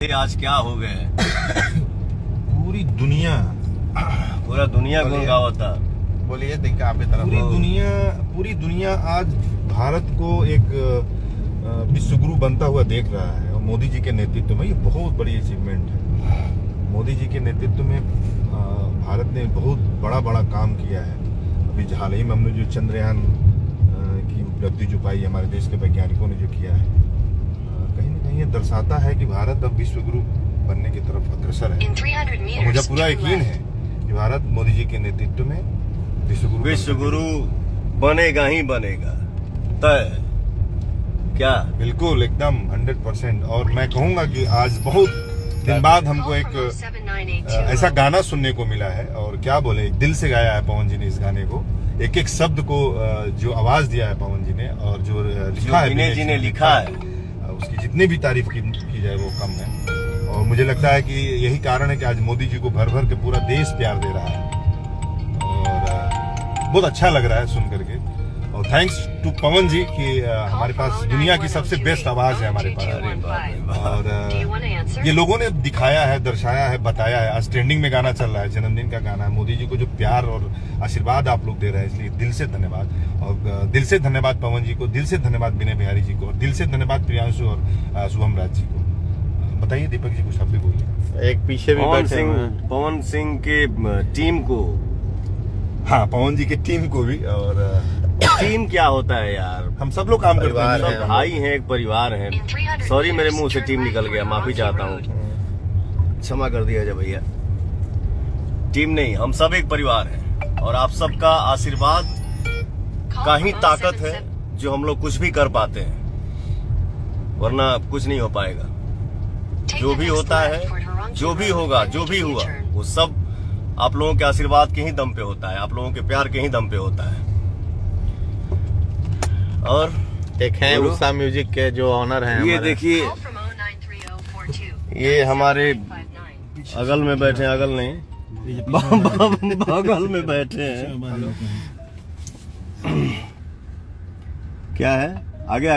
आज क्या हो गए? पूरा दुनिया गुण गावता। बोलिए देखिए आप तरफ पूरी दुनिया आज भारत को एक विश्व गुरु बनता हुआ देख रहा है और मोदी जी के नेतृत्व में ये बहुत बड़ी अचीवमेंट है। मोदी जी के नेतृत्व में भारत ने बहुत बड़ा काम किया है। अभी हाल ही में हमने जो चंद्रयान की उपलब्धि जो पाई हमारे देश के वैज्ञानिकों ने जो किया है, कहीं न कहीं ये दर्शाता है कि भारत अब विश्व गुरु बनने की तरफ अग्रसर है। और मुझे पूरा यकीन है कि भारत मोदी जी के नेतृत्व में विश्व गुरु बनेगा ही बनेगा। तय क्या? बिल्कुल एकदम 100%। और मैं कहूंगा कि आज बहुत दिन बाद हमको एक ऐसा गाना सुनने को मिला है, और क्या बोले, दिल से गाया है पवन जी ने इस गाने को। एक एक शब्द को जो आवाज दिया है पवन जी ने, और जो लिखा है विनय जी ने लिखा है, उसकी जितनी भी तारीफ की जाए वो कम है। और मुझे लगता है कि यही कारण है कि आज मोदी जी को भर भर के पूरा देश प्यार दे रहा है, और बहुत अच्छा लग रहा है सुन करके। और थैंक्स टू पवन जी कि हमारे पास दुनिया की सबसे बेस्ट आवाज है हमारे पास। और ये लोगों ने दिखाया है, दर्शाया है, बताया है। आज ट्रेंडिंग में गाना चल रहा है, जन्मदिन का गाना है। मोदी जी को जो प्यार और आशीर्वाद आप लोग दे रहे हैं, इसलिए दिल से धन्यवाद। और दिल से धन्यवाद पवन जी को, दिल से धन्यवाद विनय बिहारी जी को, और दिल से धन्यवाद प्रियांशु और शुभम राज जी को। बताइए दीपक जी, कुछ आप भी बोलिए। एक पीछे भी पवन सिंह के टीम को। हाँ, पवन जी की टीम को भी। और टीम क्या होता है यार? हम सब लोग काम करते हैं, सब भाई हैं, एक परिवार है। सॉरी, मेरे मुंह से टीम निकल गया, माफी चाहता हूँ, क्षमा कर दिया जाए भैया। टीम नहीं, हम सब एक परिवार हैं, और आप सबका आशीर्वाद का ही ताकत है जो हम लोग कुछ भी कर पाते हैं, वरना कुछ नहीं हो पाएगा। जो भी होता है, जो भी होगा, जो भी हुआ, वो सब आप लोगों के आशीर्वाद के ही दम पे होता है, आप लोगों के प्यार के ही दम पे होता है। और एक है उषा म्यूजिक के जो ऑनर हैं, ये देखिए, ये हमारे अगल में बैठे हैं, अगल नहीं बगल में बैठे हैं। क्या है आगे?